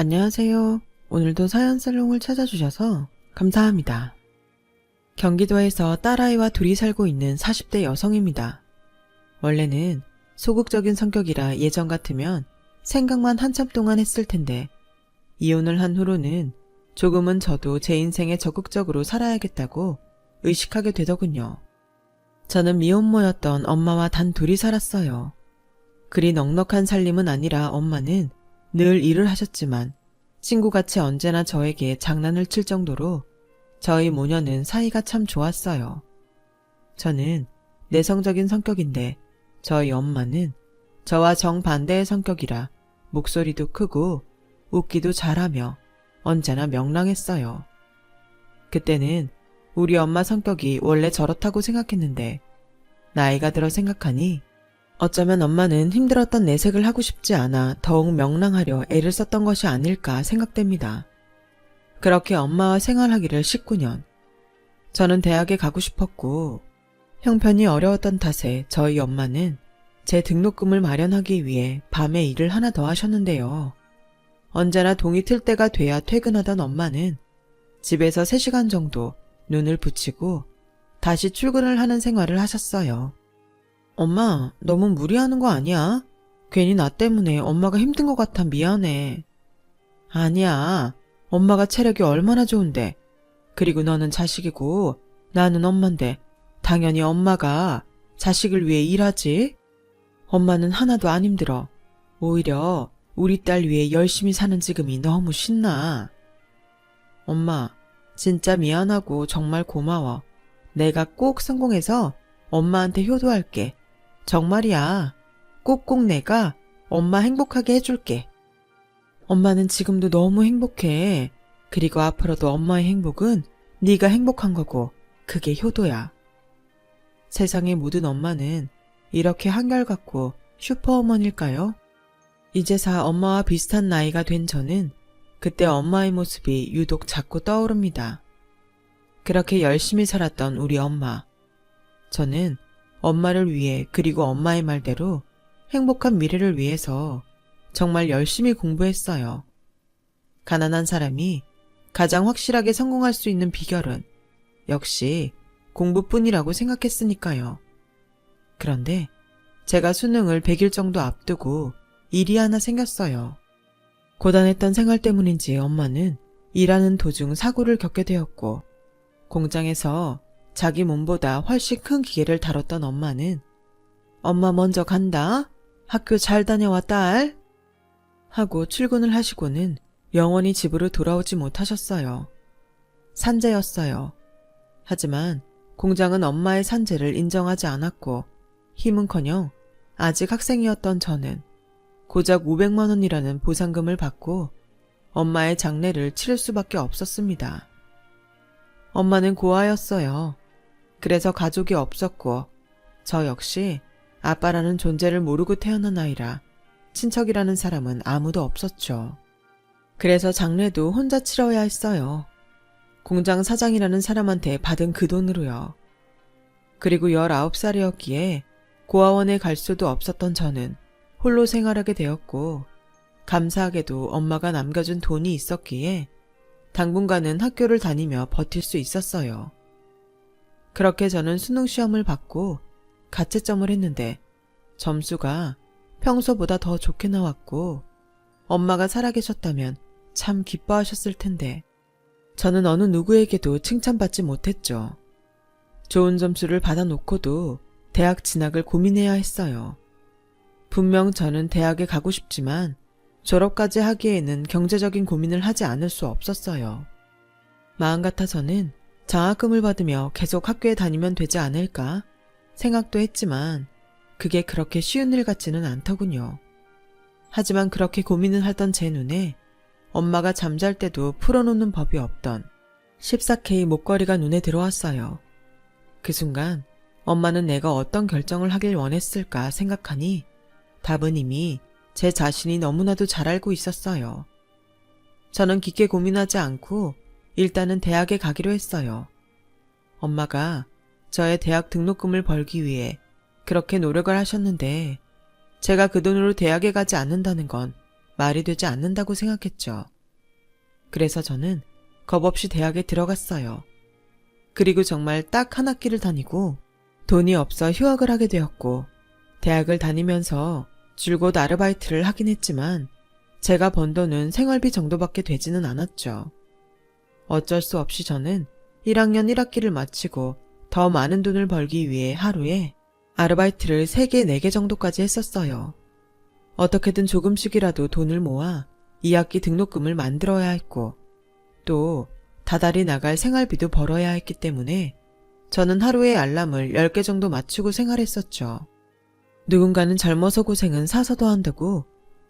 안녕하세요. 오늘도 사연살롱을 찾아주셔서 감사합니다. 경기도에서 딸아이와 둘이 살고 있는 40대 여성입니다. 원래는 소극적인 성격이라 예전 같으면 생각만 한참 동안 했을 텐데 이혼을 한 후로는 조금은 저도 제 인생에 적극적으로 살아야겠다고 의식하게 되더군요. 저는 미혼모였던 엄마와 단 둘이 살았어요. 그리 넉넉한 살림은 아니라 엄마는 늘 일을 하셨지만 친구같이 언제나 저에게 장난을 칠 정도로 저희 모녀는 사이가 참 좋았어요. 저는 내성적인 성격인데 저희 엄마는 저와 정반대의 성격이라 목소리도 크고 웃기도 잘하며 언제나 명랑했어요. 그때는 우리 엄마 성격이 원래 저렇다고 생각했는데 나이가 들어 생각하니 어쩌면 엄마는 힘들었던 내색을 하고 싶지 않아 더욱 명랑하려 애를 썼던 것이 아닐까 생각됩니다. 그렇게 엄마와 생활하기를 19년. 저는 대학에 가고 싶었고 형편이 어려웠던 탓에 저희 엄마는 제 등록금을 마련하기 위해 밤에 일을 하나 더 하셨는데요. 언제나 동이 틀 때가 돼야 퇴근하던 엄마는 집에서 3시간 정도 눈을 붙이고 다시 출근을 하는 생활을 하셨어요. 엄마, 너무 무리하는 거 아니야? 괜히 나 때문에 엄마가 힘든 것 같아 미안해. 아니야. 엄마가 체력이 얼마나 좋은데. 그리고 너는 자식이고 나는 엄마인데 당연히 엄마가 자식을 위해 일하지. 엄마는 하나도 안 힘들어. 오히려 우리 딸 위해 열심히 사는 지금이 너무 신나. 엄마, 진짜 미안하고 정말 고마워. 내가 꼭 성공해서 엄마한테 효도할게. 정말이야. 꼭꼭 내가 엄마 행복하게 해줄게. 엄마는 지금도 너무 행복해. 그리고 앞으로도 엄마의 행복은 네가 행복한 거고 그게 효도야. 세상의 모든 엄마는 이렇게 한결같고 슈퍼어머니일까요? 이제사 엄마와 비슷한 나이가 된 저는 그때 엄마의 모습이 유독 자꾸 떠오릅니다. 그렇게 열심히 살았던 우리 엄마. 저는 엄마를 위해 그리고 엄마의 말대로 행복한 미래를 위해서 정말 열심히 공부했어요. 가난한 사람이 가장 확실하게 성공할 수 있는 비결은 역시 공부뿐이라고 생각했으니까요. 그런데 제가 수능을 100일 정도 앞두고 일이 하나 생겼어요. 고단했던 생활 때문인지 엄마는 일하는 도중 사고를 겪게 되었고 공장에서 자기 몸보다 훨씬 큰 기계를 다뤘던 엄마는 엄마 먼저 간다. 학교 잘 다녀와 딸. 하고 출근을 하시고는 영원히 집으로 돌아오지 못하셨어요. 산재였어요. 하지만 공장은 엄마의 산재를 인정하지 않았고 힘은커녕 아직 학생이었던 저는 고작 500만 원이라는 보상금을 받고 엄마의 장례를 치를 수밖에 없었습니다. 엄마는 고아였어요. 그래서 가족이 없었고 저 역시 아빠라는 존재를 모르고 태어난 아이라 친척이라는 사람은 아무도 없었죠. 그래서 장례도 혼자 치러야 했어요. 공장 사장이라는 사람한테 받은 그 돈으로요. 그리고 19살이었기에 고아원에 갈 수도 없었던 저는 홀로 생활하게 되었고 감사하게도 엄마가 남겨준 돈이 있었기에 당분간은 학교를 다니며 버틸 수 있었어요. 그렇게 저는 수능 시험을 받고 가채점을 했는데 점수가 평소보다 더 좋게 나왔고 엄마가 살아계셨다면 참 기뻐하셨을 텐데 저는 어느 누구에게도 칭찬받지 못했죠. 좋은 점수를 받아놓고도 대학 진학을 고민해야 했어요. 분명 저는 대학에 가고 싶지만 졸업까지 하기에는 경제적인 고민을 하지 않을 수 없었어요. 마음 같아서는 장학금을 받으며 계속 학교에 다니면 되지 않을까 생각도 했지만 그게 그렇게 쉬운 일 같지는 않더군요. 하지만 그렇게 고민을 하던 제 눈에 엄마가 잠잘 때도 풀어놓는 법이 없던 14K 목걸이가 눈에 들어왔어요. 그 순간 엄마는 내가 어떤 결정을 하길 원했을까 생각하니 답은 이미 제 자신이 너무나도 잘 알고 있었어요. 저는 깊게 고민하지 않고 일단은 대학에 가기로 했어요. 엄마가 저의 대학 등록금을 벌기 위해 그렇게 노력을 하셨는데 제가 그 돈으로 대학에 가지 않는다는 건 말이 되지 않는다고 생각했죠. 그래서 저는 겁없이 대학에 들어갔어요. 그리고 정말 딱 한 학기를 다니고 돈이 없어 휴학을 하게 되었고, 대학을 다니면서 줄곧 아르바이트를 하긴 했지만 제가 번 돈은 생활비 정도밖에 되지는 않았죠. 어쩔 수 없이 저는 1학년 1학기를 마치고 더 많은 돈을 벌기 위해 하루에 아르바이트를 3개, 4개 정도까지 했었어요. 어떻게든 조금씩이라도 돈을 모아 2학기 등록금을 만들어야 했고, 또 다달이 나갈 생활비도 벌어야 했기 때문에 저는 하루에 알람을 10개 정도 맞추고 생활했었죠. 누군가는 젊어서 고생은 사서도 한다고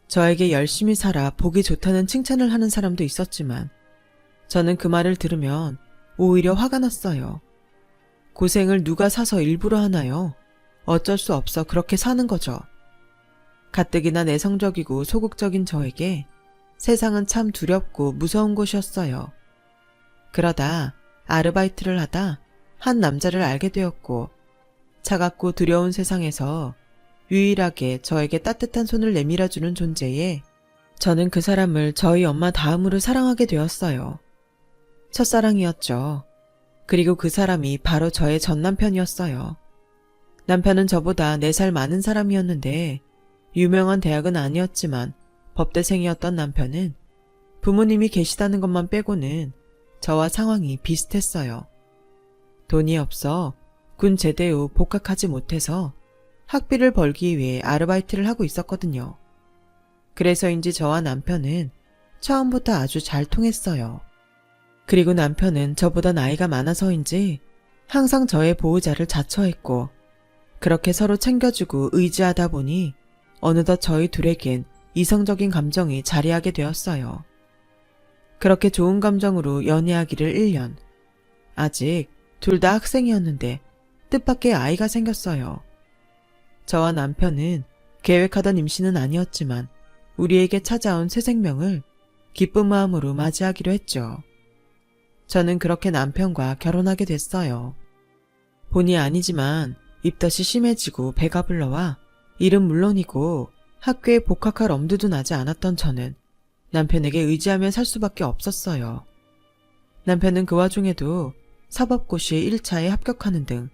저에게 열심히 살아 보기 좋다는 칭찬을 하는 사람도 있었지만, 저는 그 말을 들으면 오히려 화가 났어요. 고생을 누가 사서 일부러 하나요? 어쩔 수 없어 그렇게 사는 거죠. 가뜩이나 내성적이고 소극적인 저에게 세상은 참 두렵고 무서운 곳이었어요. 그러다 아르바이트를 하다 한 남자를 알게 되었고, 차갑고 두려운 세상에서 유일하게 저에게 따뜻한 손을 내밀어주는 존재에 저는 그 사람을 저희 엄마 다음으로 사랑하게 되었어요. 첫사랑이었죠. 그리고 그 사람이 바로 저의 전 남편이었어요. 남편은 저보다 4살 많은 사람이었는데 유명한 대학은 아니었지만 법대생이었던 남편은 부모님이 계시다는 것만 빼고는 저와 상황이 비슷했어요. 돈이 없어 군 제대 후 복학하지 못해서 학비를 벌기 위해 아르바이트를 하고 있었거든요. 그래서인지 저와 남편은 처음부터 아주 잘 통했어요. 그리고 남편은 저보다 나이가 많아서인지 항상 저의 보호자를 자처했고, 그렇게 서로 챙겨주고 의지하다 보니 어느덧 저희 둘에겐 이성적인 감정이 자리하게 되었어요. 그렇게 좋은 감정으로 연애하기를 1년. 아직 둘 다 학생이었는데 뜻밖의 아이가 생겼어요. 저와 남편은 계획하던 임신은 아니었지만 우리에게 찾아온 새 생명을 기쁜 마음으로 맞이하기로 했죠. 저는 그렇게 남편과 결혼하게 됐어요. 본의 아니지만 입덧이 심해지고 배가 불러와 일은 물론이고 학교에 복학할 엄두도 나지 않았던 저는 남편에게 의지하며 살 수밖에 없었어요. 남편은 그 와중에도 사법고시 1차에 합격하는 등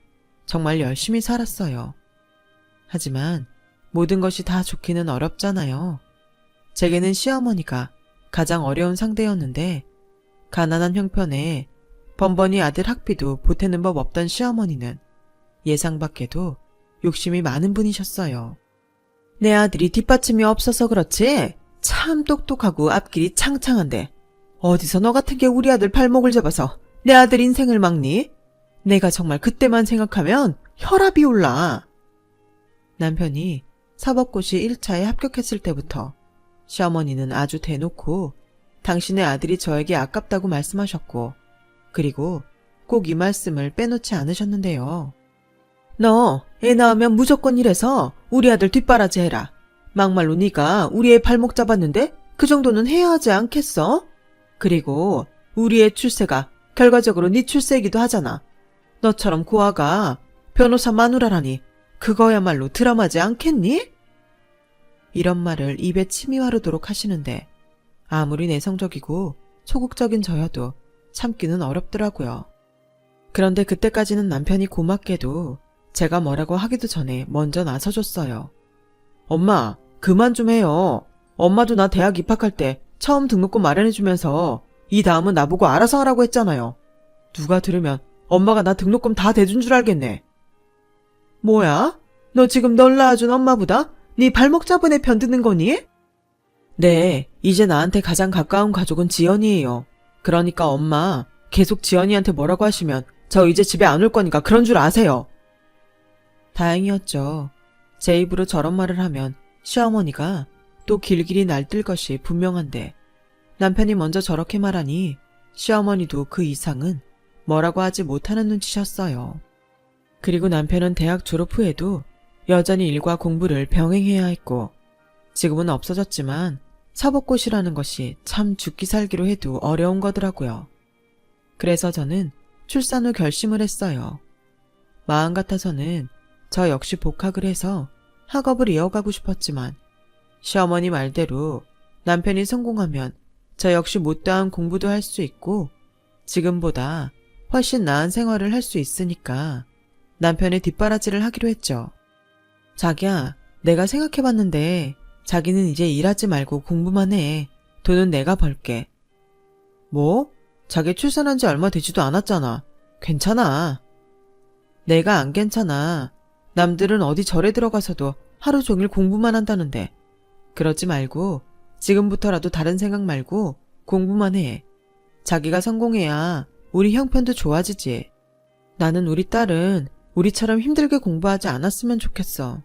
정말 열심히 살았어요. 하지만 모든 것이 다 좋기는 어렵잖아요. 제게는 시어머니가 가장 어려운 상대였는데, 가난한 형편에 번번이 아들 학비도 보태는 법 없던 시어머니는 예상 밖에도 욕심이 많은 분이셨어요. 내 아들이 뒷받침이 없어서 그렇지 참 똑똑하고 앞길이 창창한데 어디서 너 같은 게 우리 아들 발목을 잡아서 내 아들 인생을 막니? 내가 정말 그때만 생각하면 혈압이 올라. 남편이 사법고시 1차에 합격했을 때부터 시어머니는 아주 대놓고 당신의 아들이 저에게 아깝다고 말씀하셨고, 그리고 꼭 이 말씀을 빼놓지 않으셨는데요. 너 애 낳으면 무조건 이래서 우리 아들 뒷바라지 해라. 막말로 네가 우리 애 발목 잡았는데 그 정도는 해야 하지 않겠어? 그리고 우리 애 출세가 결과적으로 네 출세이기도 하잖아. 너처럼 고아가 변호사 마누라라니 그거야말로 드라마지 않겠니? 이런 말을 입에 침이 마르도록 하시는데 아무리 내성적이고 소극적인 저여도 참기는 어렵더라고요. 그런데 그때까지는 남편이 고맙게도 제가 뭐라고 하기도 전에 먼저 나서줬어요. 엄마, 그만 좀 해요. 엄마도 나 대학 입학할 때 처음 등록금 마련해주면서 이 다음은 나보고 알아서 하라고 했잖아요. 누가 들으면 엄마가 나 등록금 다 대준 줄 알겠네. 뭐야? 너 지금 널 낳아준 엄마보다 네 발목 잡은 애 편드는 거니? 네, 이제 나한테 가장 가까운 가족은 지연이에요. 그러니까 엄마, 계속 지연이한테 뭐라고 하시면 저 이제 집에 안 올 거니까 그런 줄 아세요. 다행이었죠. 제 입으로 저런 말을 하면 시어머니가 또 길길이 날뛸 것이 분명한데, 남편이 먼저 저렇게 말하니 시어머니도 그 이상은 뭐라고 하지 못하는 눈치셨어요. 그리고 남편은 대학 졸업 후에도 여전히 일과 공부를 병행해야 했고, 지금은 없어졌지만 사법고시라는 것이 참 죽기 살기로 해도 어려운 거더라고요. 그래서 저는 출산 후 결심을 했어요. 마음 같아서는 저 역시 복학을 해서 학업을 이어가고 싶었지만 시어머니 말대로 남편이 성공하면 저 역시 못다한 공부도 할 수 있고 지금보다 훨씬 나은 생활을 할 수 있으니까 남편의 뒷바라지를 하기로 했죠. 자기야, 내가 생각해봤는데 자기는 이제 일하지 말고 공부만 해. 돈은 내가 벌게. 뭐? 자기 출산한 지 얼마 되지도 않았잖아. 괜찮아. 내가 안 괜찮아. 남들은 어디 절에 들어가서도 하루 종일 공부만 한다는데. 그러지 말고 지금부터라도 다른 생각 말고 공부만 해. 자기가 성공해야 우리 형편도 좋아지지. 나는 우리 딸은 우리처럼 힘들게 공부하지 않았으면 좋겠어.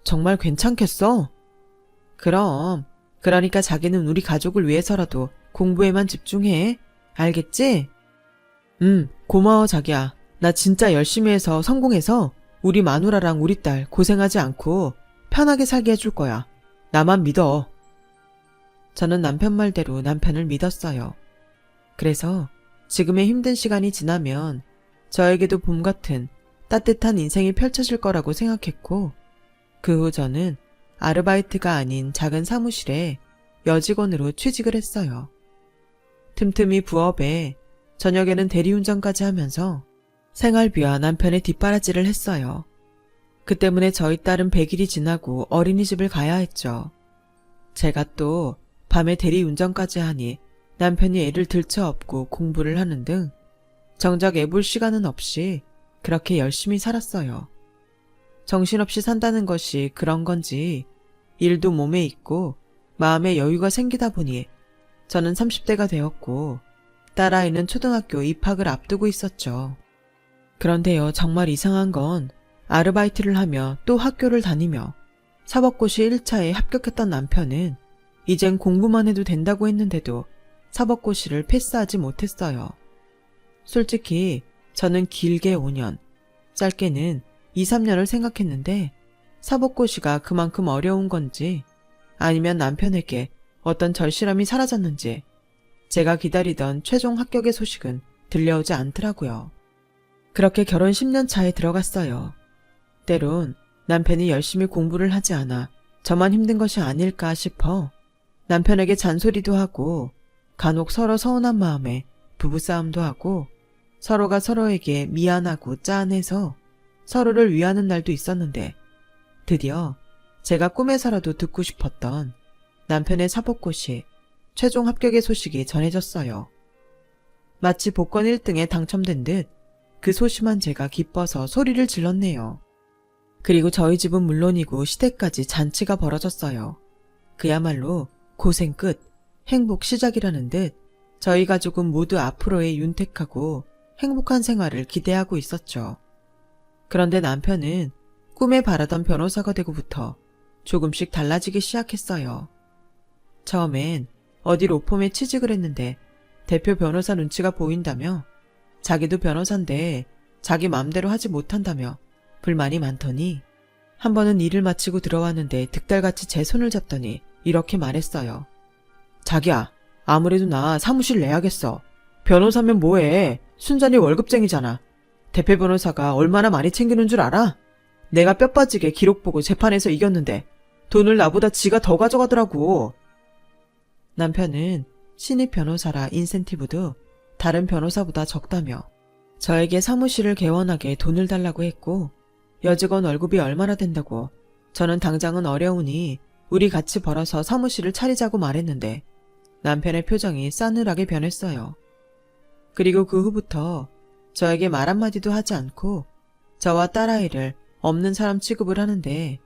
정말 괜찮겠어? 그럼. 그러니까 자기는 우리 가족을 위해서라도 공부에만 집중해. 알겠지? 고마워 자기야. 나 진짜 열심히 해서 성공해서 우리 마누라랑 우리 딸 고생하지 않고 편하게 살게 해줄 거야. 나만 믿어. 저는 남편 말대로 남편을 믿었어요. 그래서 지금의 힘든 시간이 지나면 저에게도 봄 같은 따뜻한 인생이 펼쳐질 거라고 생각했고 그 후 저는 아르바이트가 아닌 작은 사무실에 여직원으로 취직을 했어요. 틈틈이 부업에 저녁에는 대리운전까지 하면서 생활비와 남편의 뒷바라지를 했어요. 그 때문에 저희 딸은 100일이 지나고 어린이집을 가야 했죠. 제가 또 밤에 대리운전까지 하니 남편이 애를 들쳐업고 공부를 하는 등 정작 애볼 시간은 없이 그렇게 열심히 살았어요. 정신없이 산다는 것이 그런 건지 일도 몸에 있고 마음에 여유가 생기다 보니 저는 30대가 되었고 딸아이는 초등학교 입학을 앞두고 있었죠. 그런데요, 정말 이상한 건 아르바이트를 하며 또 학교를 다니며 사법고시 1차에 합격했던 남편은 이젠 공부만 해도 된다고 했는데도 사법고시를 패스하지 못했어요. 솔직히 저는 길게 5년, 짧게는 2, 3년을 생각했는데 사법고시가 그만큼 어려운 건지 아니면 남편에게 어떤 절실함이 사라졌는지 제가 기다리던 최종 합격의 소식은 들려오지 않더라고요. 그렇게 결혼 10년 차에 들어갔어요. 때론 남편이 열심히 공부를 하지 않아 저만 힘든 것이 아닐까 싶어 남편에게 잔소리도 하고 간혹 서로 서운한 마음에 부부싸움도 하고 서로가 서로에게 미안하고 짠해서 서로를 위하는 날도 있었는데 드디어 제가 꿈에서라도 듣고 싶었던 남편의 사법고시 최종 합격의 소식이 전해졌어요. 마치 복권 1등에 당첨된 듯 그 소심한 제가 기뻐서 소리를 질렀네요. 그리고 저희 집은 물론이고 시댁까지 잔치가 벌어졌어요. 그야말로 고생 끝, 행복 시작이라는 듯 저희 가족은 모두 앞으로의 윤택하고 행복한 생활을 기대하고 있었죠. 그런데 남편은 꿈에 바라던 변호사가 되고부터 조금씩 달라지기 시작했어요. 처음엔 어디 로펌에 취직을 했는데 대표 변호사 눈치가 보인다며 자기도 변호사인데 자기 맘대로 하지 못한다며 불만이 많더니 한 번은 일을 마치고 들어왔는데 득달같이 제 손을 잡더니 이렇게 말했어요. 자기야, 아무래도 나 사무실 내야겠어. 변호사면 뭐해? 순전히 월급쟁이잖아. 대표 변호사가 얼마나 많이 챙기는 줄 알아? 내가 뼈 빠지게 기록 보고 재판에서 이겼는데 돈을 나보다 지가 더 가져가더라고. 남편은 신입 변호사라 인센티브도 다른 변호사보다 적다며 저에게 사무실을 개원하게 돈을 달라고 했고 여직원 월급이 얼마나 된다고 저는 당장은 어려우니 우리 같이 벌어서 사무실을 차리자고 말했는데 남편의 표정이 싸늘하게 변했어요. 그리고 그 후부터 저에게 말 한마디도 하지 않고 저와 딸아이를 없는 사람 취급을 하는데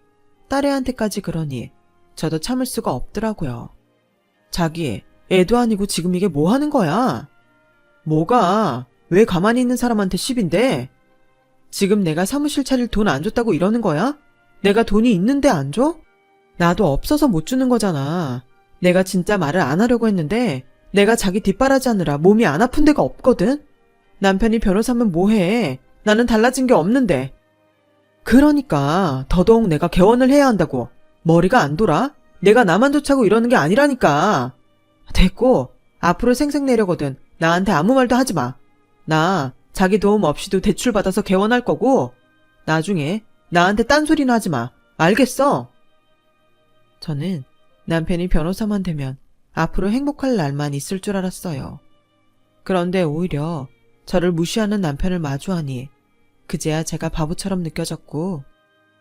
딸애한테까지 그러니 저도 참을 수가 없더라고요. 자기, 애도 아니고 지금 이게 뭐 하는 거야? 뭐가? 왜 가만히 있는 사람한테 시비인데? 지금 내가 사무실 차릴 돈 안 줬다고 이러는 거야? 내가 돈이 있는데 안 줘? 나도 없어서 못 주는 거잖아. 내가 진짜 말을 안 하려고 했는데 내가 자기 뒷바라지 하느라 몸이 안 아픈 데가 없거든? 남편이 변호사면 뭐해? 나는 달라진 게 없는데. 그러니까 더더욱 내가 개원을 해야 한다고. 머리가 안 돌아? 내가 나만 좋자고 이러는 게 아니라니까. 됐고, 앞으로 생색내려거든 나한테 아무 말도 하지 마. 나 자기 도움 없이도 대출 받아서 개원할 거고 나중에 나한테 딴소리나 하지 마. 알겠어? 저는 남편이 변호사만 되면 앞으로 행복할 날만 있을 줄 알았어요. 그런데 오히려 저를 무시하는 남편을 마주하니 그제야 제가 바보처럼 느껴졌고,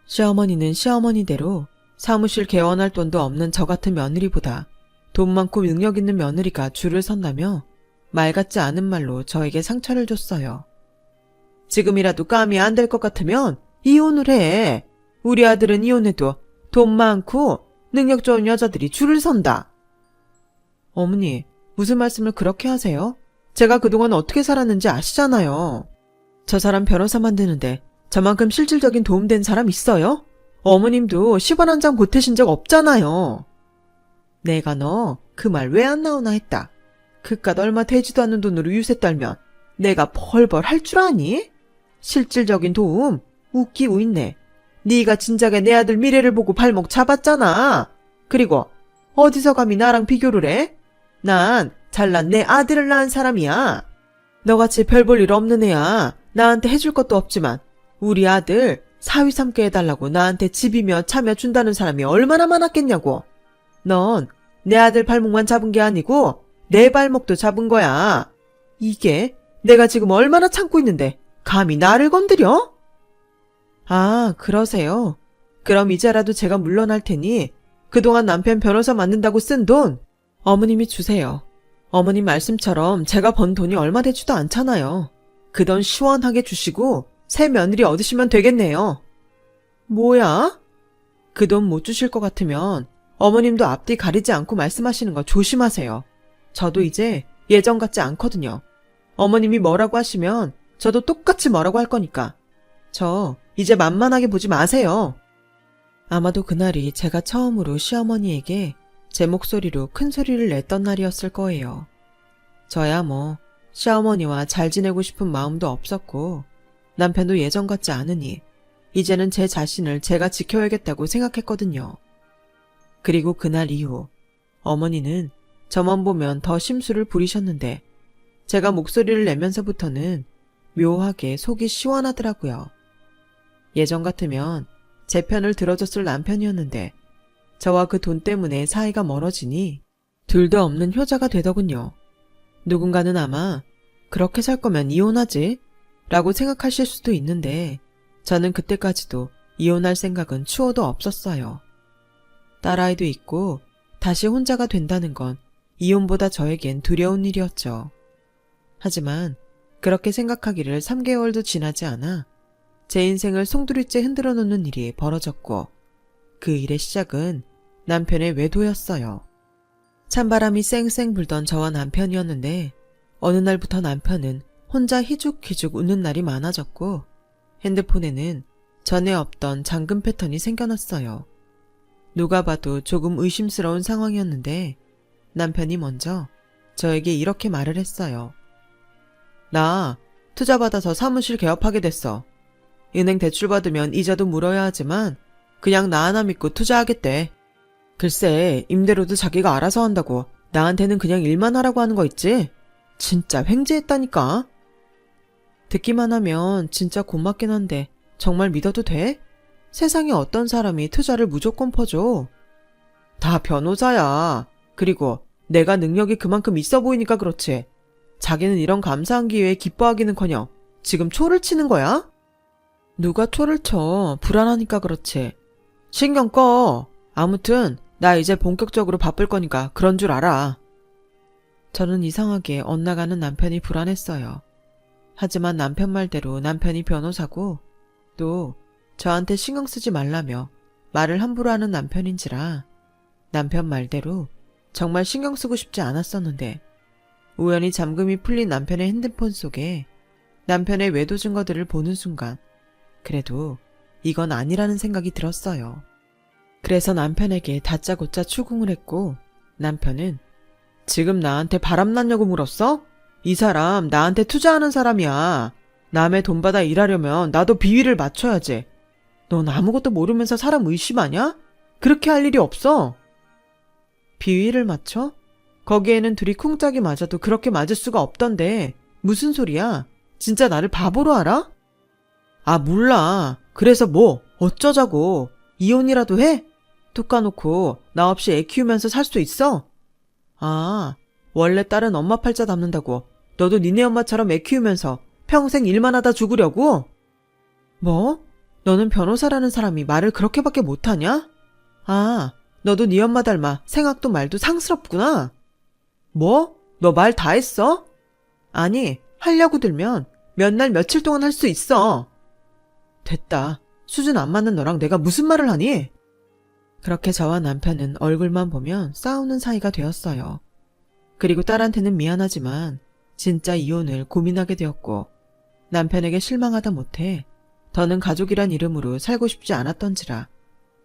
시어머니는 시어머니대로 사무실 개원할 돈도 없는 저 같은 며느리보다 돈 많고 능력 있는 며느리가 줄을 선다며 말 같지 않은 말로 저에게 상처를 줬어요. 지금이라도 감이 안 될 것 같으면 이혼을 해. 우리 아들은 이혼해도 돈 많고 능력 좋은 여자들이 줄을 선다. 어머니, 무슨 말씀을 그렇게 하세요? 제가 그동안 어떻게 살았는지 아시잖아요. 저 사람 변호사 만드는데 저만큼 실질적인 도움된 사람 있어요? 어머님도 10원 한 장 보태신 적 없잖아요. 내가 너 그 말 왜 안 나오나 했다. 그깟 얼마 되지도 않는 돈으로 유세 떨면 내가 벌벌 할 줄 아니? 실질적인 도움? 웃기고 있네. 네가 진작에 내 아들 미래를 보고 발목 잡았잖아. 그리고 어디서 감히 나랑 비교를 해? 난 잘난 내 아들을 낳은 사람이야. 너같이 별 볼 일 없는 애야 나한테 해줄 것도 없지만 우리 아들 사위 삼게 해달라고 나한테 집이며 차며 준다는 사람이 얼마나 많았겠냐고. 넌 내 아들 발목만 잡은 게 아니고 내 발목도 잡은 거야. 이게 내가 지금 얼마나 참고 있는데 감히 나를 건드려? 아, 그러세요? 그럼 이제라도 제가 물러날 테니 그동안 남편 변호사 만든다고 쓴 돈 어머님이 주세요. 어머님 말씀처럼 제가 번 돈이 얼마 되지도 않잖아요. 그 돈 시원하게 주시고 새 며느리 얻으시면 되겠네요. 뭐야? 그 돈 못 주실 것 같으면 어머님도 앞뒤 가리지 않고 말씀하시는 거 조심하세요. 저도 이제 예전 같지 않거든요. 어머님이 뭐라고 하시면 저도 똑같이 뭐라고 할 거니까. 저 이제 만만하게 보지 마세요. 아마도 그날이 제가 처음으로 시어머니에게 제 목소리로 큰 소리를 냈던 날이었을 거예요. 저야 뭐 시어머니와 잘 지내고 싶은 마음도 없었고 남편도 예전 같지 않으니 이제는 제 자신을 제가 지켜야겠다고 생각했거든요. 그리고 그날 이후 어머니는 저만 보면 더 심술을 부리셨는데 제가 목소리를 내면서부터는 묘하게 속이 시원하더라고요. 예전 같으면 제 편을 들어줬을 남편이었는데 저와 그 돈 때문에 사이가 멀어지니 둘도 없는 효자가 되더군요. 누군가는 아마 그렇게 살 거면 이혼하지? 라고 생각하실 수도 있는데 저는 그때까지도 이혼할 생각은 추호도 없었어요. 딸아이도 있고 다시 혼자가 된다는 건 이혼보다 저에겐 두려운 일이었죠. 하지만 그렇게 생각하기를 3개월도 지나지 않아 제 인생을 송두리째 흔들어 놓는 일이 벌어졌고 그 일의 시작은 남편의 외도였어요. 찬바람이 쌩쌩 불던 저와 남편이었는데 어느 날부터 남편은 혼자 희죽희죽 웃는 날이 많아졌고 핸드폰에는 전에 없던 잠금 패턴이 생겨났어요. 누가 봐도 조금 의심스러운 상황이었는데 남편이 먼저 저에게 이렇게 말을 했어요. 나 투자 받아서 사무실 개업하게 됐어. 은행 대출 받으면 이자도 물어야 하지만 그냥 나 하나 믿고 투자하겠대. 글쎄 임대료도 자기가 알아서 한다고 나한테는 그냥 일만 하라고 하는 거 있지? 진짜 횡재했다니까. 듣기만 하면 진짜 고맙긴 한데 정말 믿어도 돼? 세상에 어떤 사람이 투자를 무조건 퍼줘. 다 변호사야. 그리고 내가 능력이 그만큼 있어 보이니까 그렇지. 자기는 이런 감사한 기회에 기뻐하기는커녕 지금 초를 치는 거야? 누가 초를 쳐. 불안하니까 그렇지. 신경 꺼. 아무튼 나 이제 본격적으로 바쁠 거니까 그런 줄 알아. 저는 이상하게 엇나가는 남편이 불안했어요. 하지만 남편 말대로 남편이 변호사고 또 저한테 신경 쓰지 말라며 말을 함부로 하는 남편인지라 남편 말대로 정말 신경 쓰고 싶지 않았었는데 우연히 잠금이 풀린 남편의 핸드폰 속에 남편의 외도 증거들을 보는 순간 그래도 이건 아니라는 생각이 들었어요. 그래서 남편에게 다짜고짜 추궁을 했고 남편은 지금 나한테 바람났냐고 물었어? 이 사람 나한테 투자하는 사람이야. 남의 돈 받아 일하려면 나도 비위를 맞춰야지. 넌 아무것도 모르면서 사람 의심하냐? 그렇게 할 일이 없어. 비위를 맞춰? 거기에는 둘이 쿵짝이 맞아도 그렇게 맞을 수가 없던데 무슨 소리야? 진짜 나를 바보로 알아? 아 몰라. 그래서 뭐 어쩌자고. 이혼이라도 해? 툭 까놓고 나 없이 애 키우면서 살 수 있어? 아, 원래 딸은 엄마 팔자 담는다고 너도 니네 엄마처럼 애 키우면서 평생 일만 하다 죽으려고? 뭐? 너는 변호사라는 사람이 말을 그렇게밖에 못하냐? 아, 너도 네 엄마 닮아 생각도 말도 상스럽구나. 뭐? 너 말 다 했어? 아니, 하려고 들면 몇 날 며칠 동안 할 수 있어. 됐다. 수준 안 맞는 너랑 내가 무슨 말을 하니? 그렇게 저와 남편은 얼굴만 보면 싸우는 사이가 되었어요. 그리고 딸한테는 미안하지만 진짜 이혼을 고민하게 되었고 남편에게 실망하다 못해 더는 가족이란 이름으로 살고 싶지 않았던지라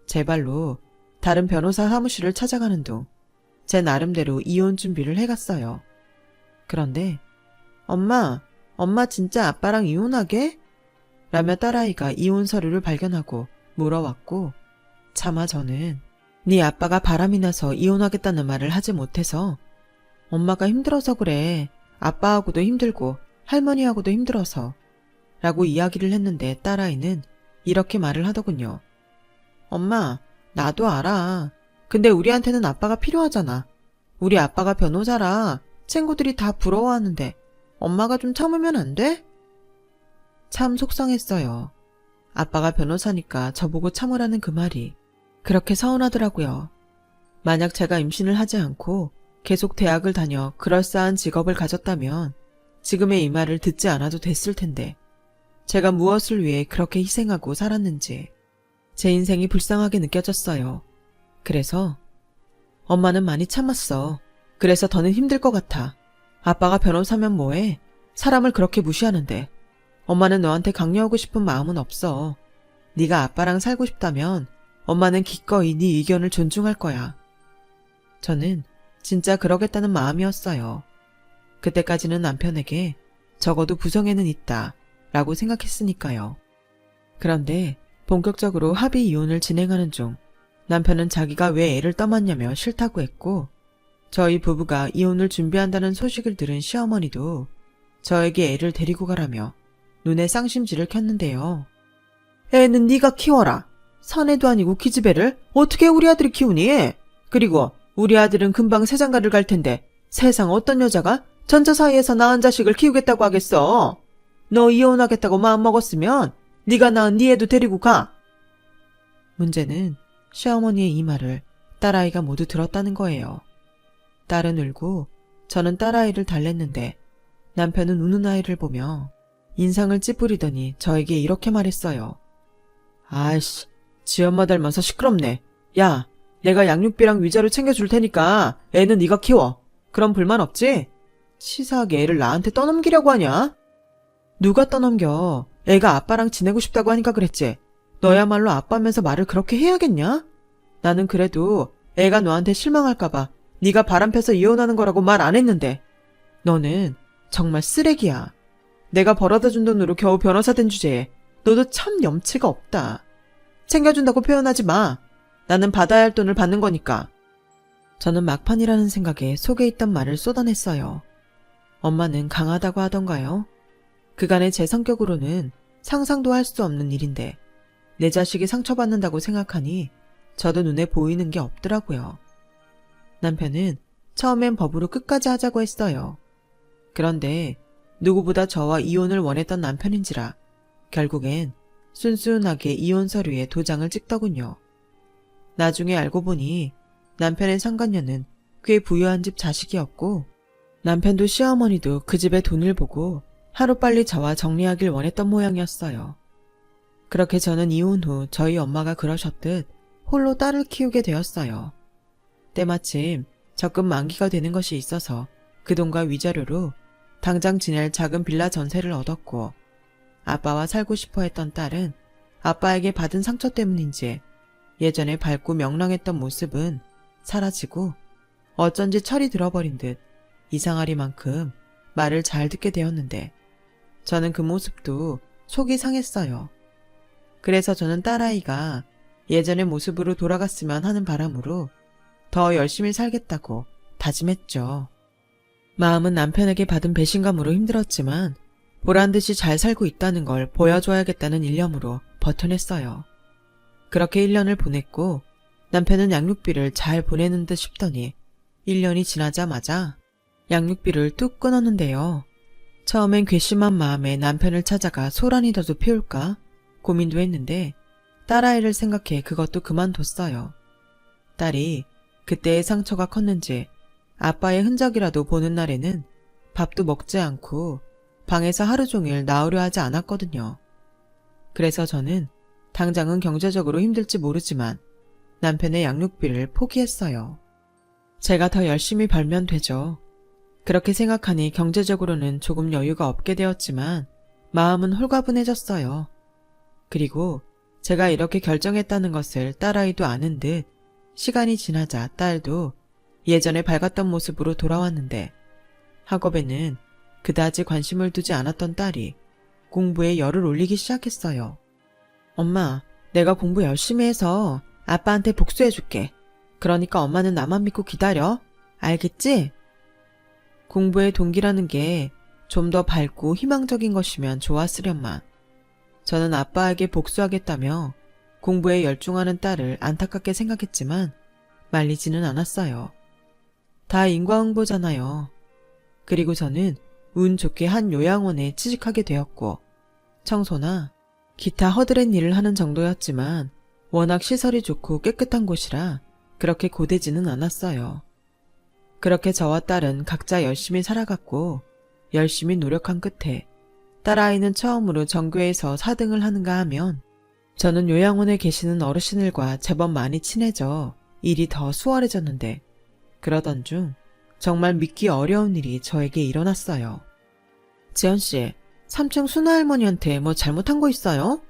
제 발로 다른 변호사 사무실을 찾아가는 둥 제 나름대로 이혼 준비를 해갔어요. 그런데 엄마 진짜 아빠랑 이혼하게? 라며 딸아이가 이혼 서류를 발견하고 물어왔고 차마 저는 네 아빠가 바람이 나서 이혼하겠다는 말을 하지 못해서 엄마가 힘들어서 그래. 아빠하고도 힘들고 할머니하고도 힘들어서 라고 이야기를 했는데 딸아이는 이렇게 말을 하더군요. 엄마, 나도 알아. 근데 우리한테는 아빠가 필요하잖아. 우리 아빠가 변호사라 친구들이 다 부러워하는데 엄마가 좀 참으면 안 돼? 참 속상했어요. 아빠가 변호사니까 저보고 참으라는 그 말이 그렇게 서운하더라고요. 만약 제가 임신을 하지 않고 계속 대학을 다녀 그럴싸한 직업을 가졌다면 지금의 이 말을 듣지 않아도 됐을 텐데 제가 무엇을 위해 그렇게 희생하고 살았는지 제 인생이 불쌍하게 느껴졌어요. 그래서 엄마는 많이 참았어. 그래서 더는 힘들 것 같아. 아빠가 변호사면 뭐해? 사람을 그렇게 무시하는데 엄마는 너한테 강요하고 싶은 마음은 없어. 네가 아빠랑 살고 싶다면 엄마는 기꺼이 네 의견을 존중할 거야. 저는 진짜 그러겠다는 마음이었어요. 그때까지는 남편에게 적어도 부성애는 있다 라고 생각했으니까요. 그런데 본격적으로 합의 이혼을 진행하는 중 남편은 자기가 왜 애를 떠맡냐며 싫다고 했고 저희 부부가 이혼을 준비한다는 소식을 들은 시어머니도 저에게 애를 데리고 가라며 눈에 쌍심지를 켰는데요. 애는 네가 키워라. 사내도 아니고 기집애를 어떻게 우리 아들이 키우니? 그리고 우리 아들은 금방 세장가를 갈 텐데 세상 어떤 여자가 전처 사이에서 낳은 자식을 키우겠다고 하겠어. 너 이혼하겠다고 마음먹었으면 네가 낳은 네 애도 데리고 가. 문제는 시어머니의 이 말을 딸아이가 모두 들었다는 거예요. 딸은 울고 저는 딸아이를 달랬는데 남편은 우는 아이를 보며 인상을 찌푸리더니 저에게 이렇게 말했어요. 아이씨, 지 엄마 닮아서 시끄럽네. 야, 내가 양육비랑 위자료 챙겨줄 테니까 애는 네가 키워. 그럼 불만 없지? 치사하게 애를 나한테 떠넘기려고 하냐? 누가 떠넘겨? 애가 아빠랑 지내고 싶다고 하니까 그랬지. 너야말로 아빠면서 말을 그렇게 해야겠냐? 나는 그래도 애가 너한테 실망할까봐 네가 바람 펴서 이혼하는 거라고 말 안 했는데 너는 정말 쓰레기야. 내가 벌어다 준 돈으로 겨우 변호사 된 주제에 너도 참 염치가 없다. 챙겨준다고 표현하지 마. 나는 받아야 할 돈을 받는 거니까. 저는 막판이라는 생각에 속에 있던 말을 쏟아냈어요. 엄마는 강하다고 하던가요? 그간의 제 성격으로는 상상도 할 수 없는 일인데 내 자식이 상처받는다고 생각하니 저도 눈에 보이는 게 없더라고요. 남편은 처음엔 법으로 끝까지 하자고 했어요. 그런데 누구보다 저와 이혼을 원했던 남편인지라 결국엔 순순하게 이혼 서류에 도장을 찍더군요. 나중에 알고 보니 남편의 상간녀는 꽤 부유한 집 자식이었고 남편도 시어머니도 그 집의 돈을 보고 하루빨리 저와 정리하길 원했던 모양이었어요. 그렇게 저는 이혼 후 저희 엄마가 그러셨듯 홀로 딸을 키우게 되었어요. 때마침 적금 만기가 되는 것이 있어서 그 돈과 위자료로 당장 지낼 작은 빌라 전세를 얻었고 아빠와 살고 싶어 했던 딸은 아빠에게 받은 상처 때문인지 예전에 밝고 명랑했던 모습은 사라지고 어쩐지 철이 들어버린 듯 이상하리만큼 말을 잘 듣게 되었는데 저는 그 모습도 속이 상했어요. 그래서 저는 딸아이가 예전의 모습으로 돌아갔으면 하는 바람으로 더 열심히 살겠다고 다짐했죠. 마음은 남편에게 받은 배신감으로 힘들었지만 보란듯이 잘 살고 있다는 걸 보여줘야겠다는 일념으로 버텨냈어요. 그렇게 1년을 보냈고 남편은 양육비를 잘 보내는 듯 싶더니 1년이 지나자마자 양육비를 뚝 끊었는데요. 처음엔 괘씸한 마음에 남편을 찾아가 소란이라도 피울까 고민도 했는데 딸아이를 생각해 그것도 그만뒀어요. 딸이 그때의 상처가 컸는지 아빠의 흔적이라도 보는 날에는 밥도 먹지 않고 방에서 하루 종일 나오려 하지 않았거든요. 그래서 저는 당장은 경제적으로 힘들지 모르지만 남편의 양육비를 포기했어요. 제가 더 열심히 벌면 되죠. 그렇게 생각하니 경제적으로는 조금 여유가 없게 되었지만 마음은 홀가분해졌어요. 그리고 제가 이렇게 결정했다는 것을 딸아이도 아는 듯 시간이 지나자 딸도 예전에 밝았던 모습으로 돌아왔는데 학업에는 그다지 관심을 두지 않았던 딸이 공부에 열을 올리기 시작했어요. 엄마, 내가 공부 열심히 해서 아빠한테 복수해줄게. 그러니까 엄마는 나만 믿고 기다려. 알겠지? 공부의 동기라는 게 좀 더 밝고 희망적인 것이면 좋았으련만 저는 아빠에게 복수하겠다며 공부에 열중하는 딸을 안타깝게 생각했지만 말리지는 않았어요. 다 인과응보잖아요. 그리고 저는 운 좋게 한 요양원에 취직하게 되었고 청소나 기타 허드렛 일을 하는 정도였지만 워낙 시설이 좋고 깨끗한 곳이라 그렇게 고되지는 않았어요. 그렇게 저와 딸은 각자 열심히 살아갔고 열심히 노력한 끝에 딸아이는 처음으로 전교에서 4등을 하는가 하면 저는 요양원에 계시는 어르신들과 제법 많이 친해져 일이 더 수월해졌는데 그러던 중 정말 믿기 어려운 일이 저에게 일어났어요. 지연씨, 3층 순아 할머니한테 뭐 잘못한 거 있어요?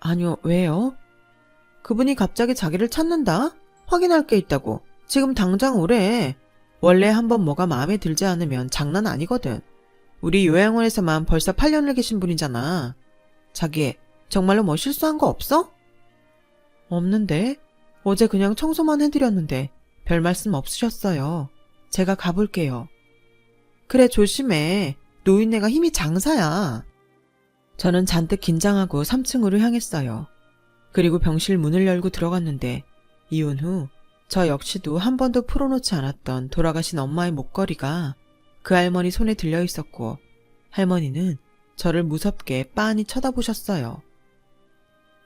아니요, 왜요? 그분이 갑자기 자기를 찾는다? 확인할 게 있다고. 지금 당장 오래. 원래 한번 뭐가 마음에 들지 않으면 장난 아니거든. 우리 요양원에서만 벌써 8년을 계신 분이잖아. 자기, 정말로 뭐 실수한 거 없어? 없는데? 어제 그냥 청소만 해드렸는데 별 말씀 없으셨어요. 제가 가볼게요. 그래, 조심해. 노인네가 힘이 장사야. 저는 잔뜩 긴장하고 3층으로 향했어요. 그리고 병실 문을 열고 들어갔는데 이혼 후 저 역시도 한 번도 풀어놓지 않았던 돌아가신 엄마의 목걸이가 그 할머니 손에 들려 있었고 할머니는 저를 무섭게 빤히 쳐다보셨어요.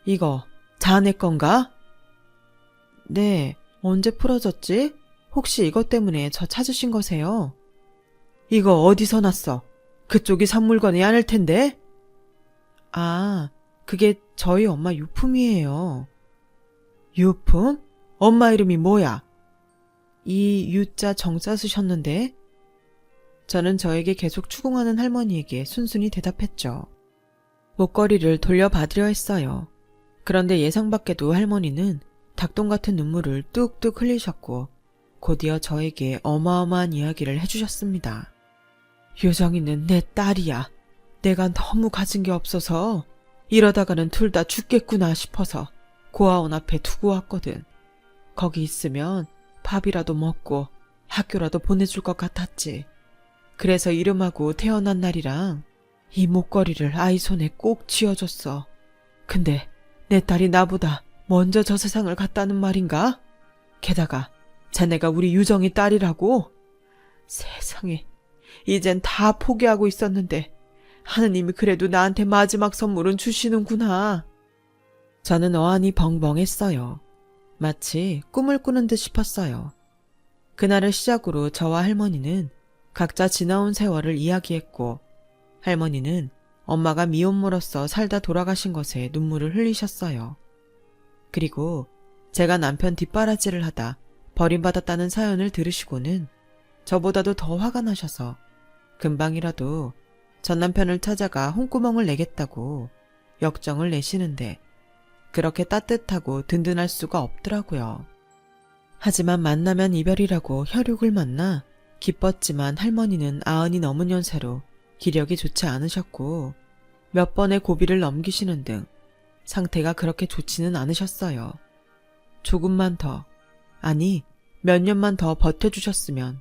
이거 자네 건가? 네, 언제 풀어졌지? 혹시 이것 때문에 저 찾으신 거세요? 이거 어디서 났어? 그쪽이 산 물건이 아닐 텐데? 아, 그게 저희 엄마 유품이에요. 유품? 엄마 이름이 뭐야? 이 유자 정자 쓰셨는데? 저는 저에게 계속 추궁하는 할머니에게 순순히 대답했죠. 목걸이를 돌려받으려 했어요. 그런데 예상 밖에도 할머니는 닭똥 같은 눈물을 뚝뚝 흘리셨고 곧이어 저에게 어마어마한 이야기를 해주셨습니다. 유정이는 내 딸이야. 내가 너무 가진 게 없어서 이러다가는 둘 다 죽겠구나 싶어서 고아원 앞에 두고 왔거든. 거기 있으면 밥이라도 먹고 학교라도 보내줄 것 같았지. 그래서 이름하고 태어난 날이랑 이 목걸이를 아이 손에 꼭 쥐어줬어. 근데 내 딸이 나보다 먼저 저 세상을 갔다는 말인가? 게다가 자네가 우리 유정이 딸이라고? 세상에, 이젠 다 포기하고 있었는데 하느님이 그래도 나한테 마지막 선물은 주시는구나. 저는 어안이 벙벙했어요. 마치 꿈을 꾸는 듯 싶었어요. 그날을 시작으로 저와 할머니는 각자 지나온 세월을 이야기했고 할머니는 엄마가 미혼모로서 살다 돌아가신 것에 눈물을 흘리셨어요. 그리고 제가 남편 뒷바라지를 하다 버림받았다는 사연을 들으시고는 저보다도 더 화가 나셔서 금방이라도 전 남편을 찾아가 홍구멍을 내겠다고 역정을 내시는데 그렇게 따뜻하고 든든할 수가 없더라고요. 하지만 만나면 이별이라고 혈육을 만나 기뻤지만 할머니는 90이 넘은 연세로 기력이 좋지 않으셨고 몇 번의 고비를 넘기시는 등 상태가 그렇게 좋지는 않으셨어요. 조금만 더, 아니 몇 년만 더 버텨주셨으면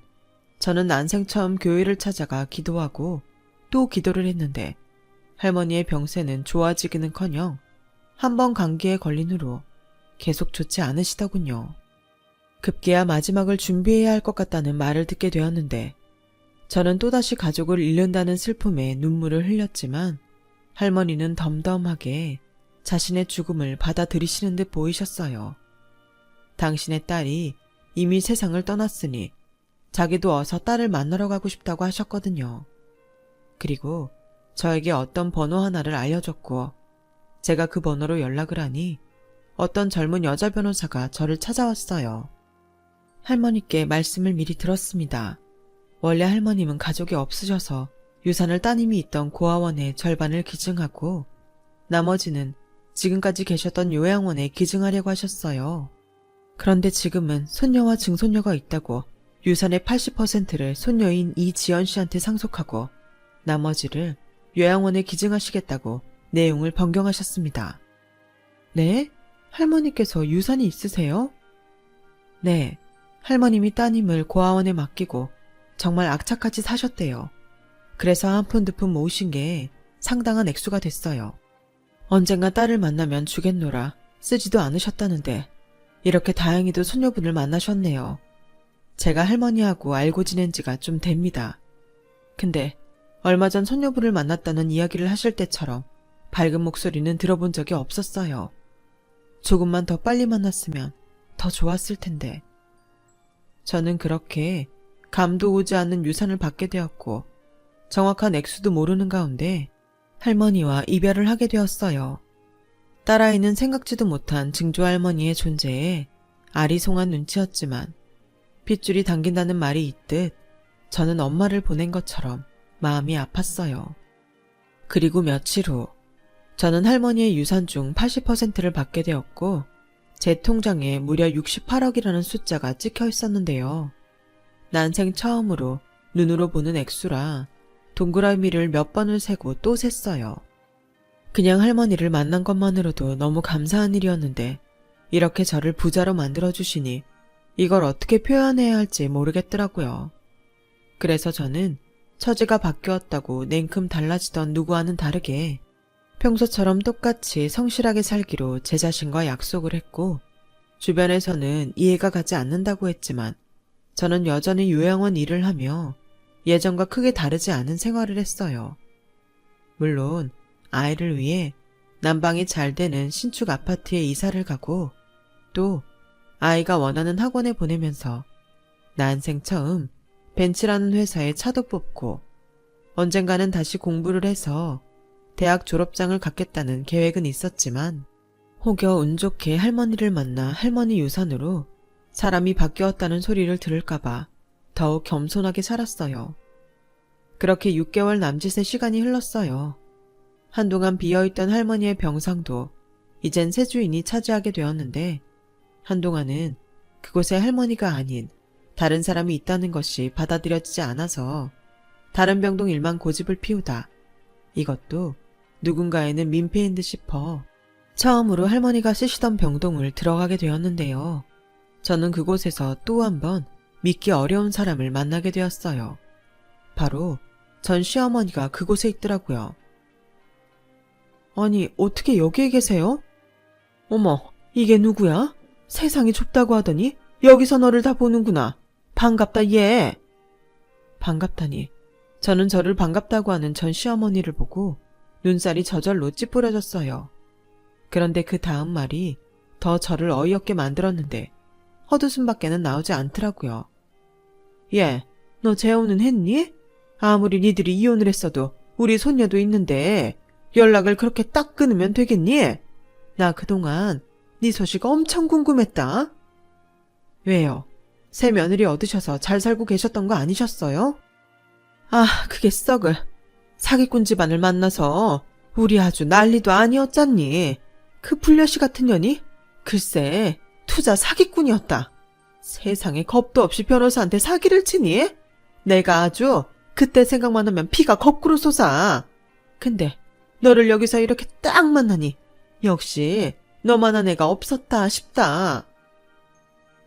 저는 난생 처음 교회를 찾아가 기도하고 또 기도를 했는데 할머니의 병세는 좋아지기는커녕 한 번 감기에 걸린 후로 계속 좋지 않으시더군요. 급기야 마지막을 준비해야 할 것 같다는 말을 듣게 되었는데 저는 또다시 가족을 잃는다는 슬픔에 눈물을 흘렸지만 할머니는 덤덤하게 자신의 죽음을 받아들이시는 듯 보이셨어요. 당신의 딸이 이미 세상을 떠났으니 자기도 어서 딸을 만나러 가고 싶다고 하셨거든요. 그리고 저에게 어떤 번호 하나를 알려줬고 제가 그 번호로 연락을 하니 어떤 젊은 여자 변호사가 저를 찾아왔어요. 할머니께 말씀을 미리 들었습니다. 원래 할머님은 가족이 없으셔서 유산을 따님이 있던 고아원에 절반을 기증하고 나머지는 지금까지 계셨던 요양원에 기증하려고 하셨어요. 그런데 지금은 손녀와 증손녀가 있다고 유산의 80%를 손녀인 이지연 씨한테 상속하고 나머지를 요양원에 기증하시겠다고 내용을 변경하셨습니다. 네? 할머니께서 유산이 있으세요? 네. 할머님이 따님을 고아원에 맡기고 정말 악착같이 사셨대요. 그래서 한 푼 두 푼 모으신 게 상당한 액수가 됐어요. 언젠가 딸을 만나면 주겠노라 쓰지도 않으셨다는데 이렇게 다행히도 손녀분을 만나셨네요. 제가 할머니하고 알고 지낸 지가 좀 됩니다. 근데 얼마 전 손녀분을 만났다는 이야기를 하실 때처럼 밝은 목소리는 들어본 적이 없었어요. 조금만 더 빨리 만났으면 더 좋았을 텐데. 저는 그렇게 감도 오지 않는 유산을 받게 되었고 정확한 액수도 모르는 가운데 할머니와 이별을 하게 되었어요. 딸아이는 생각지도 못한 증조할머니의 존재에 아리송한 눈치였지만 핏줄이 당긴다는 말이 있듯 저는 엄마를 보낸 것처럼 마음이 아팠어요. 그리고 며칠 후 저는 할머니의 유산 중 80%를 받게 되었고 제 통장에 무려 68억이라는 숫자가 찍혀 있었는데요. 난생 처음으로 눈으로 보는 액수라 동그라미를 몇 번을 세고 또 셌어요. 그냥 할머니를 만난 것만으로도 너무 감사한 일이었는데 이렇게 저를 부자로 만들어주시니 이걸 어떻게 표현해야 할지 모르겠더라고요. 그래서 저는 처지가 바뀌었다고 냉큼 달라지던 누구와는 다르게 평소처럼 똑같이 성실하게 살기로 제 자신과 약속을 했고 주변에서는 이해가 가지 않는다고 했지만 저는 여전히 요양원 일을 하며 예전과 크게 다르지 않은 생활을 했어요. 물론 아이를 위해 난방이 잘 되는 신축 아파트에 이사를 가고 또 아이가 원하는 학원에 보내면서 난생 처음 벤츠라는 회사에 차도 뽑고 언젠가는 다시 공부를 해서 대학 졸업장을 갖겠다는 계획은 있었지만 혹여 운 좋게 할머니를 만나 할머니 유산으로 사람이 바뀌었다는 소리를 들을까봐 더욱 겸손하게 살았어요. 그렇게 6개월 남짓의 시간이 흘렀어요. 한동안 비어있던 할머니의 병상도 이젠 새 주인이 차지하게 되었는데 한동안은 그곳에 할머니가 아닌 다른 사람이 있다는 것이 받아들여지지 않아서 다른 병동 일만 고집을 피우다 이것도 누군가에는 민폐인 듯 싶어 처음으로 할머니가 쓰시던 병동을 들어가게 되었는데요. 저는 그곳에서 또 한 번 믿기 어려운 사람을 만나게 되었어요. 바로 전 시어머니가 그곳에 있더라고요. 아니, 어떻게 여기에 계세요? 어머, 이게 누구야? 세상이 좁다고 하더니 여기서 너를 다 보는구나. 반갑다, 얘. 반갑다니. 저는 저를 반갑다고 하는 전 시어머니를 보고 눈살이 저절로 찌푸려졌어요. 그런데 그 다음 말이 더 저를 어이없게 만들었는데 헛웃음밖에는 나오지 않더라고요. 얘, 너 재혼은 했니? 아무리 니들이 이혼을 했어도 우리 손녀도 있는데 연락을 그렇게 딱 끊으면 되겠니? 나 그동안 네 소식 엄청 궁금했다. 왜요? 새 며느리 얻으셔서 잘 살고 계셨던 거 아니셨어요? 아, 그게 썩을. 사기꾼 집안을 만나서 우리 아주 난리도 아니었잖니. 그 불려시 같은 년이? 글쎄, 투자 사기꾼이었다. 세상에 겁도 없이 변호사한테 사기를 치니? 내가 아주 그때 생각만 하면 피가 거꾸로 솟아. 근데 너를 여기서 이렇게 딱 만나니 역시 너만한 애가 없었다 싶다.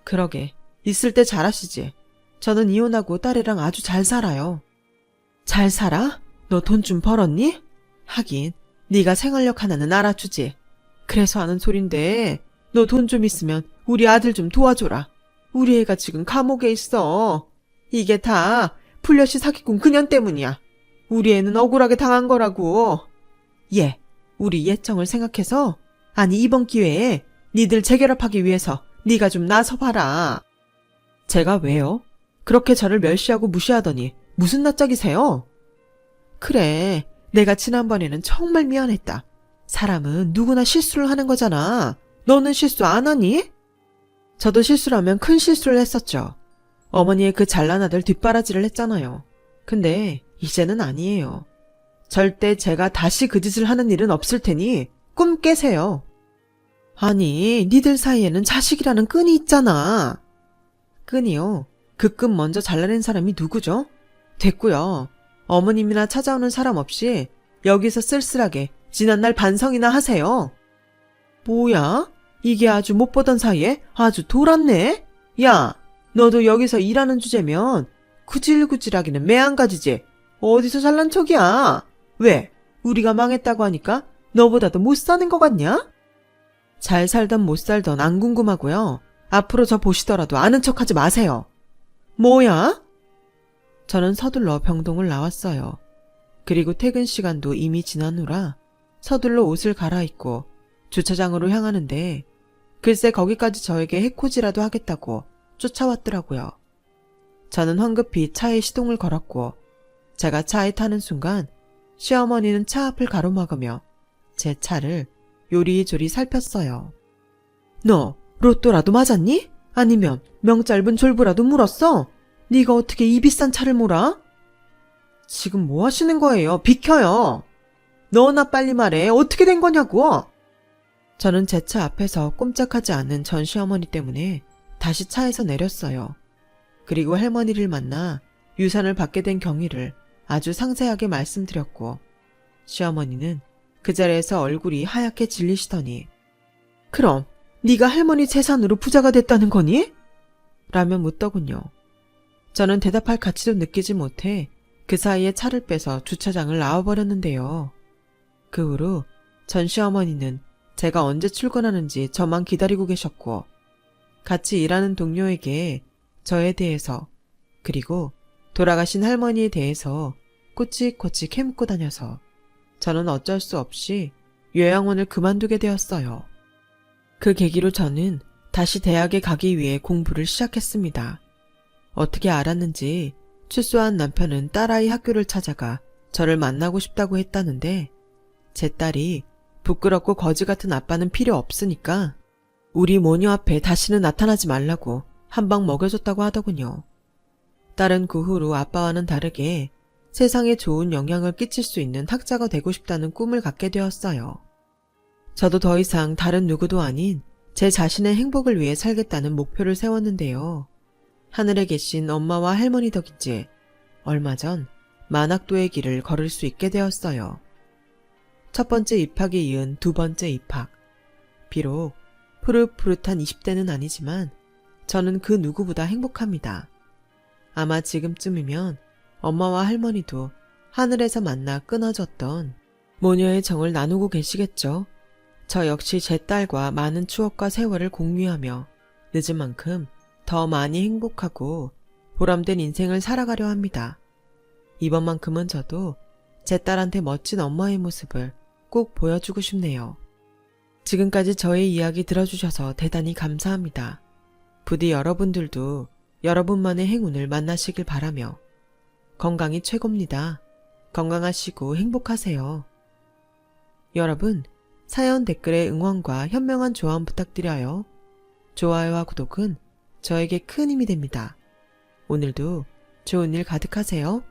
그러게, 있을 때 잘하시지. 저는 이혼하고 딸애랑 아주 잘 살아요. 잘 살아? 너 돈 좀 벌었니? 하긴 네가 생활력 하나는 알아주지. 그래서 하는 소린데 너 돈 좀 있으면 우리 아들 좀 도와줘라. 우리 애가 지금 감옥에 있어. 이게 다 풀려시 사기꾼 그년 때문이야. 우리 애는 억울하게 당한 거라고. 얘, 우리 예정을 생각해서, 아니 이번 기회에 니들 재결합하기 위해서 네가 좀 나서봐라. 제가 왜요? 그렇게 저를 멸시하고 무시하더니 무슨 낯짝이세요? 그래, 내가 지난번에는 정말 미안했다. 사람은 누구나 실수를 하는 거잖아. 너는 실수 안 하니? 저도 실수라면 큰 실수를 했었죠. 어머니의 그 잘난 아들 뒷바라지를 했잖아요. 근데 이제는 아니에요. 절대 제가 다시 그 짓을 하는 일은 없을 테니 꿈 깨세요. 아니, 니들 사이에는 자식이라는 끈이 있잖아. 끈이요? 그 끈 먼저 잘라낸 사람이 누구죠? 됐고요. 어머님이나 찾아오는 사람 없이 여기서 쓸쓸하게 지난날 반성이나 하세요. 뭐야? 이게 아주 못 보던 사이에 아주 돌았네? 야, 너도 여기서 일하는 주제면 구질구질하기는 매한가지지. 어디서 잘난 척이야? 왜? 우리가 망했다고 하니까 너보다도 못 사는 것 같냐? 잘 살던 못 살던 안 궁금하고요. 앞으로 저 보시더라도 아는 척하지 마세요. 뭐야? 저는 서둘러 병동을 나왔어요. 그리고 퇴근 시간도 이미 지난 후라 서둘러 옷을 갈아입고 주차장으로 향하는데 글쎄 거기까지 저에게 해코지라도 하겠다고 쫓아왔더라고요. 저는 황급히 차에 시동을 걸었고 제가 차에 타는 순간 시어머니는 차 앞을 가로막으며 제 차를 요리조리 살폈어요. 너 로또라도 맞았니? 아니면 명짧은 졸부라도 물었어? 네가 어떻게 이 비싼 차를 몰아? 지금 뭐 하시는 거예요? 비켜요. 너나 빨리 말해. 어떻게 된 거냐고. 저는 제 차 앞에서 꼼짝하지 않는 전 시어머니 때문에 다시 차에서 내렸어요. 그리고 할머니를 만나 유산을 받게 된 경위를 아주 상세하게 말씀드렸고 시어머니는 그 자리에서 얼굴이 하얗게 질리시더니 그럼 네가 할머니 재산으로 부자가 됐다는 거니? 라며 묻더군요. 저는 대답할 가치도 느끼지 못해 그 사이에 차를 빼서 주차장을 나와버렸는데요. 그 후로 전 시어머니는 제가 언제 출근하는지 저만 기다리고 계셨고 같이 일하는 동료에게 저에 대해서 그리고 돌아가신 할머니에 대해서 꼬치꼬치 캐묻고 다녀서 저는 어쩔 수 없이 요양원을 그만두게 되었어요. 그 계기로 저는 다시 대학에 가기 위해 공부를 시작했습니다. 어떻게 알았는지 출소한 남편은 딸아이 학교를 찾아가 저를 만나고 싶다고 했다는데 제 딸이 부끄럽고 거지 같은 아빠는 필요 없으니까 우리 모녀 앞에 다시는 나타나지 말라고 한 방 먹여줬다고 하더군요. 딸은 그 후로 아빠와는 다르게 세상에 좋은 영향을 끼칠 수 있는 학자가 되고 싶다는 꿈을 갖게 되었어요. 저도 더 이상 다른 누구도 아닌 제 자신의 행복을 위해 살겠다는 목표를 세웠는데요. 하늘에 계신 엄마와 할머니 덕인지 얼마 전 만학도의 길을 걸을 수 있게 되었어요. 첫 번째 입학에 이은 두 번째 입학. 비록 푸릇푸릇한 20대는 아니지만 저는 그 누구보다 행복합니다. 아마 지금쯤이면 엄마와 할머니도 하늘에서 만나 끊어졌던 모녀의 정을 나누고 계시겠죠. 저 역시 제 딸과 많은 추억과 세월을 공유하며 늦은 만큼 더 많이 행복하고 보람된 인생을 살아가려 합니다. 이번만큼은 저도 제 딸한테 멋진 엄마의 모습을 꼭 보여주고 싶네요. 지금까지 저의 이야기 들어주셔서 대단히 감사합니다. 부디 여러분들도 여러분만의 행운을 만나시길 바라며 건강이 최고입니다. 건강하시고 행복하세요. 여러분, 사연 댓글에 응원과 현명한 조언 부탁드려요. 좋아요와 구독은 저에게 큰 힘이 됩니다. 오늘도 좋은 일 가득하세요.